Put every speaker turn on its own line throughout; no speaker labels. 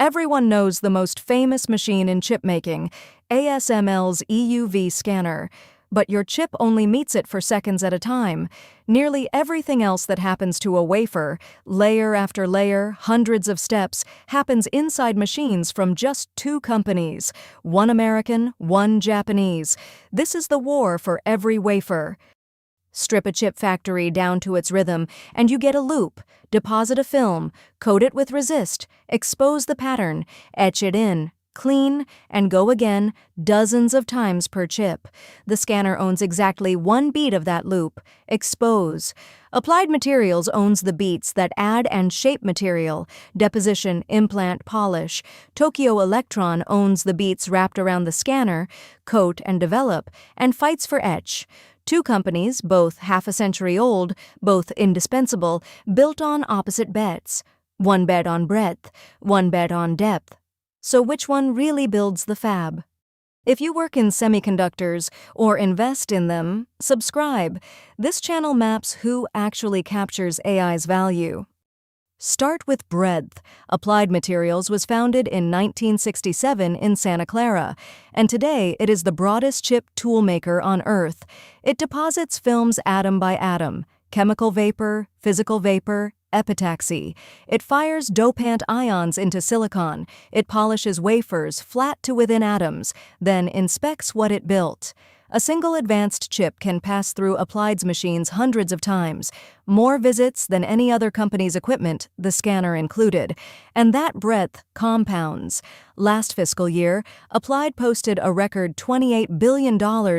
Everyone knows the most famous machine in chipmaking, ASML's EUV scanner. But your chip only meets it for seconds at a time. Nearly everything else that happens to a wafer, layer after layer, hundreds of steps, happens inside machines from just two companies, one American, one Japanese. This is the war for every wafer. Strip a chip factory down to its rhythm, and you get a loop. Deposit a film, coat it with resist, expose the pattern, etch it in, clean, and go again, dozens of times per chip. The scanner owns exactly one beat of that loop, expose. Applied Materials owns the beats that add and shape material, deposition, implant, polish. Tokyo Electron owns the beats wrapped around the scanner, coat and develop, and fights for etch. Two companies, both half a century old, both indispensable, built on opposite bets. One bet on breadth, one bet on depth. So which one really builds the fab? If you work in semiconductors or invest in them, subscribe. This channel maps who actually captures AI's value. Start with breadth. Applied Materials was founded in 1967 in Santa Clara, and today it is the broadest chip toolmaker on Earth. It deposits films atom by atom, chemical vapor, physical vapor, epitaxy. It fires dopant ions into silicon. It polishes wafers flat to within atoms, then inspects what it built. A single advanced chip can pass through Applied's machines hundreds of times, more visits than any other company's equipment, the scanner included, and that breadth compounds. Last fiscal year, Applied posted a record $28 billion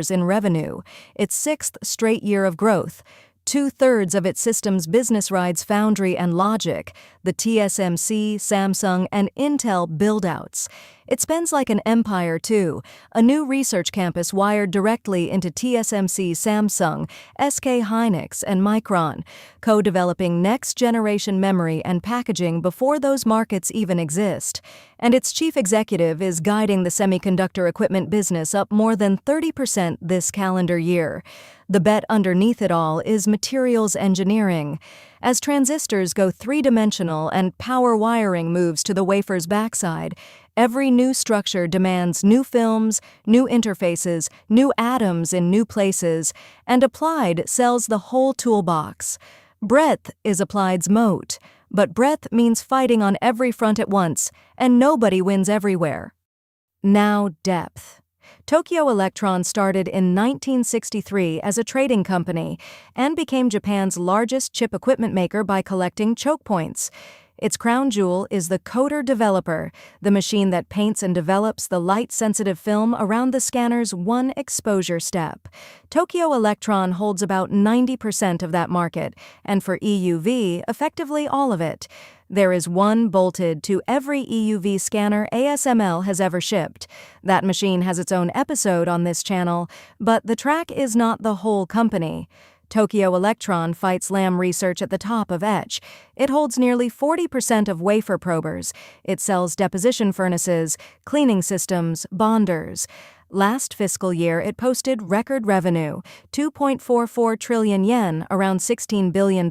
in revenue, its sixth straight year of growth. Two-thirds of its systems business rides foundry and logic, the TSMC, Samsung, and Intel build-outs. It spends like an empire, too, a new research campus wired directly into TSMC, Samsung, SK Hynix, and Micron, co-developing next-generation memory and packaging before those markets even exist. And its chief executive is guiding the semiconductor equipment business up more than 30% this calendar year. The bet underneath it all is materials engineering. As transistors go three-dimensional and power wiring moves to the wafer's backside, every new structure demands new films, new interfaces, new atoms in new places, and Applied sells the whole toolbox. Breadth is Applied's moat, but breadth means fighting on every front at once, and nobody wins everywhere. Now depth. Tokyo Electron started in 1963 as a trading company and became Japan's largest chip equipment maker by collecting chokepoints. Its crown jewel is the coater developer, the machine that paints and develops the light-sensitive film around the scanner's one exposure step. Tokyo Electron holds about 90% of that market, and for EUV, effectively all of it. There is one bolted to every EUV scanner ASML has ever shipped. That machine has its own episode on this channel, but the track is not the whole company. Tokyo Electron fights Lam Research at the top of etch. It holds nearly 40% of wafer probers. It sells deposition furnaces, cleaning systems, bonders. Last fiscal year, it posted record revenue, 2.44 trillion yen, around $16 billion,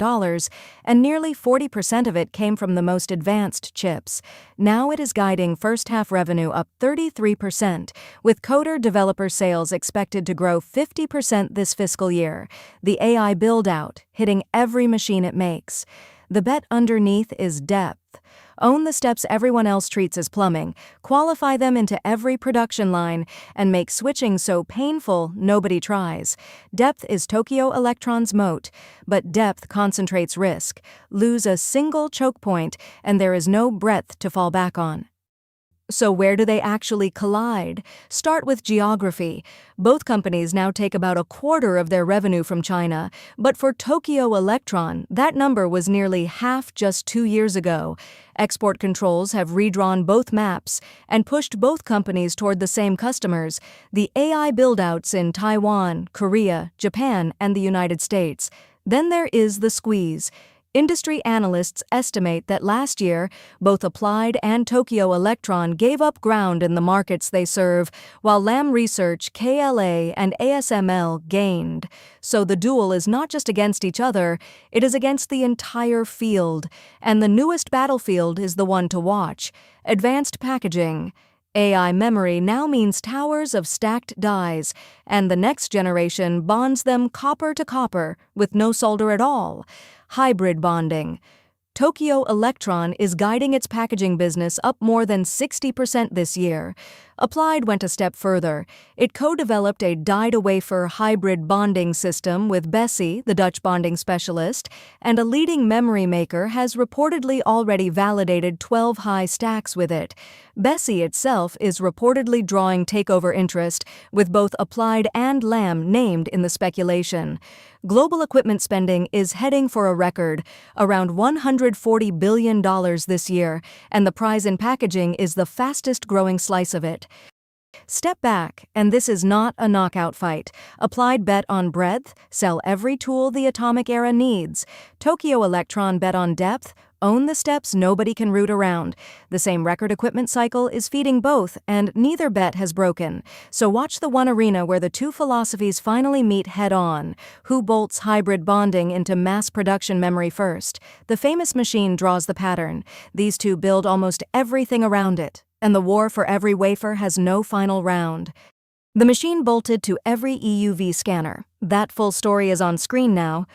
and nearly 40% of it came from the most advanced chips. Now it is guiding first-half revenue up 33%, with coater developer sales expected to grow 50% this fiscal year. The AI build-out, hitting every machine it makes. The bet underneath is depth. Own the steps everyone else treats as plumbing, qualify them into every production line, and make switching so painful nobody tries. Depth is Tokyo Electron's moat, but depth concentrates risk. Lose a single choke point, and there is no breadth to fall back on. So where do they actually collide? Start with geography. Both companies now take about a quarter of their revenue from China, but for Tokyo Electron, that number was nearly half just 2 years ago. Export controls have redrawn both maps and pushed both companies toward the same customers, the AI build-outs in Taiwan, Korea, Japan, and the United States. Then there is the squeeze. Industry analysts estimate that last year, both Applied and Tokyo Electron gave up ground in the markets they serve, while Lam Research, KLA, and ASML gained. So the duel is not just against each other, it is against the entire field. And the newest battlefield is the one to watch: advanced packaging. AI memory now means towers of stacked dies, and the next generation bonds them copper to copper with no solder at all. Hybrid bonding. Tokyo Electron is guiding its packaging business up more than 60% this year. Applied went a step further. It co-developed a die-to-wafer hybrid bonding system with Besi, the Dutch bonding specialist, and a leading memory maker has reportedly already validated 12 high stacks with it. Besi itself is reportedly drawing takeover interest, with both Applied and Lam named in the speculation. Global equipment spending is heading for a record, around $140 billion this year, and the prize in packaging is the fastest-growing slice of it. Step back, and this is not a knockout fight. Applied bet on breadth, sell every tool the atomic era needs. Tokyo Electron bet on depth, own the steps nobody can root around. The same record equipment cycle is feeding both, and neither bet has broken. So watch the one arena where the two philosophies finally meet head-on. Who bolts hybrid bonding into mass production memory first? The famous machine draws the pattern. These two build almost everything around it, and the war for every wafer has no final round. The machine bolted to every EUV scanner. That full story is on screen now.